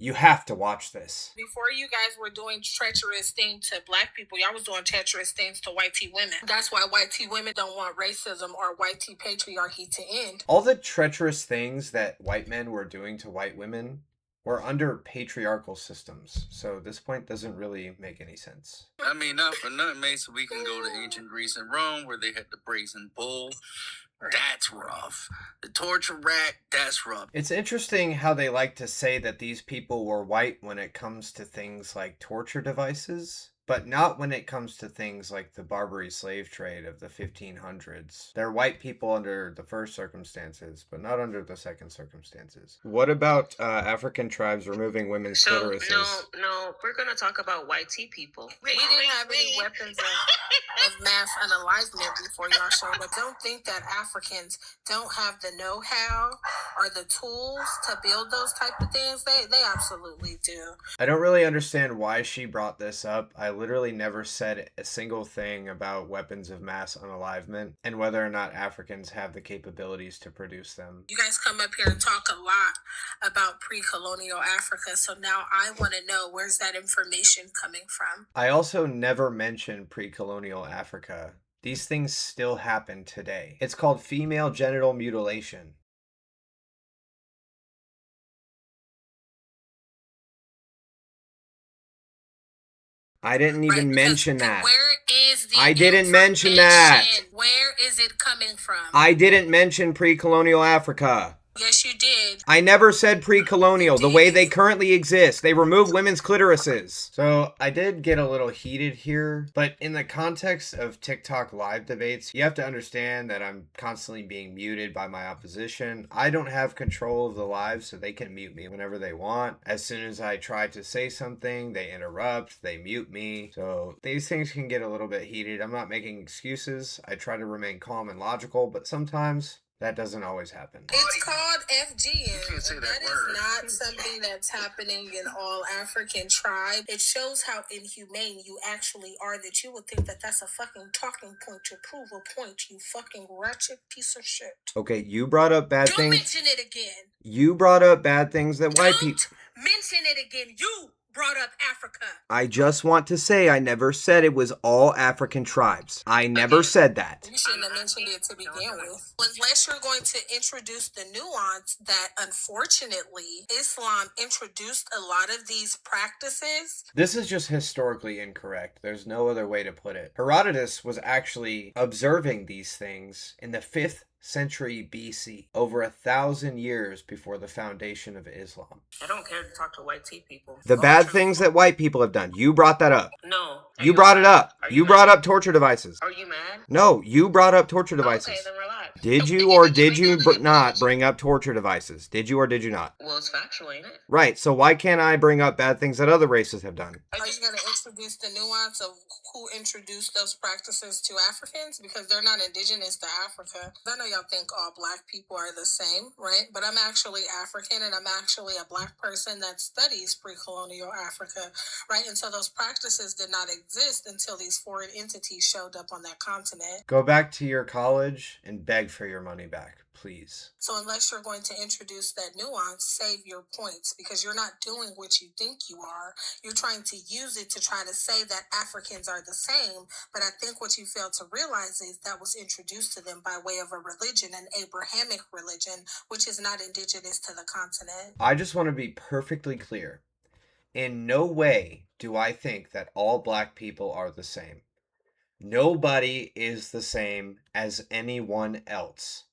You have to watch this. Before you guys were doing treacherous things to black people, y'all was doing treacherous things to white tea women. That's why white tea women don't want racism or white tea patriarchy to end. All the treacherous things that white men were doing to white women were under patriarchal systems, so this point doesn't really make any sense. I mean, not for nothing, mate, so we can go to ancient Greece and Rome where they had the brazen bull. That's rough. The torture rack, that's rough. It's interesting how they like to say that these people were white when it comes to things like torture devices, but not when it comes to things like the Barbary slave trade of the 1500s. They're white people under the first circumstances, but not under the second circumstances. What about African tribes removing women's clitorises? No, we're gonna talk about white tea people. We didn't have any weapons of mass unalivement before y'all showed up. Don't think that Africans don't have the know-how or the tools to build those type of things. They absolutely do. I don't really understand why she brought this up. I literally never said a single thing about weapons of mass unalivement and whether or not Africans have the capabilities to produce them. You guys come up here and talk a lot about pre-colonial Africa, so now I want to know, where's that information coming from? I also never mentioned pre-colonial Africa. These things still happen today. It's called female genital mutilation. I didn't even mention that. Where is the I didn't mention that. Where is it coming from? I didn't mention pre-colonial Africa. Yes, you did. I never said pre-colonial. The way they currently exist, they remove women's clitorises. So I did get a little heated here, but in the context of TikTok live debates, you have to understand that I'm constantly being muted by my opposition. I don't have control of the live, so they can mute me whenever they want. As soon as I try to say something, they interrupt, they mute me. So these things can get a little bit heated. I'm not making excuses. I try to remain calm and logical, but sometimes that doesn't always happen. It's called FGM. You can't say that Is word. not something that's happening in all African tribes. It shows how inhumane you actually are, that you would think that that's a fucking talking point to prove a point, you fucking wretched piece of shit. Okay, you brought up bad Don't things. mention it again. You brought up bad things that white Don't people... mention it again. You brought up Africa. I just want to say I never said it was all African tribes. I never said that. You shouldn't have mentioned it to begin with. Unless you're going to introduce the nuance that, unfortunately, Islam introduced a lot of these practices. This is just historically incorrect. There's no other way to put it. Herodotus was actually observing these things in the 5th century BC, over 1,000 years before the foundation of Islam. I don't care to talk to white tea people. The bad things that white people have done. You brought that up. No. You brought it up. You brought up torture devices. Are you mad? No, you brought up torture devices. Okay, then relax. Did you or did you not bring up torture devices? Did you or did you not? Well, it's factual, ain't it? Right, so why can't I bring up bad things that other races have done? Are you going to introduce the nuance of who introduced those practices to Africans? Because they're not indigenous to Africa. I know y'all think all black people are the same, right? But I'm actually African, and I'm actually a black person that studies pre-colonial Africa, right? And so those practices did not exist until these foreign entities showed up on that continent. Go back to your college and beg for your money back, please. So unless you're going to introduce that nuance, save your points, because you're not doing what you think you are. You're trying to use it to try to say that Africans are the same, but I think what you fail to realize is that was introduced to them by way of a religion, an Abrahamic religion, which is not indigenous to the continent. I just want to be perfectly clear. In no way do I think that all black people are the same. Nobody is the same as anyone else.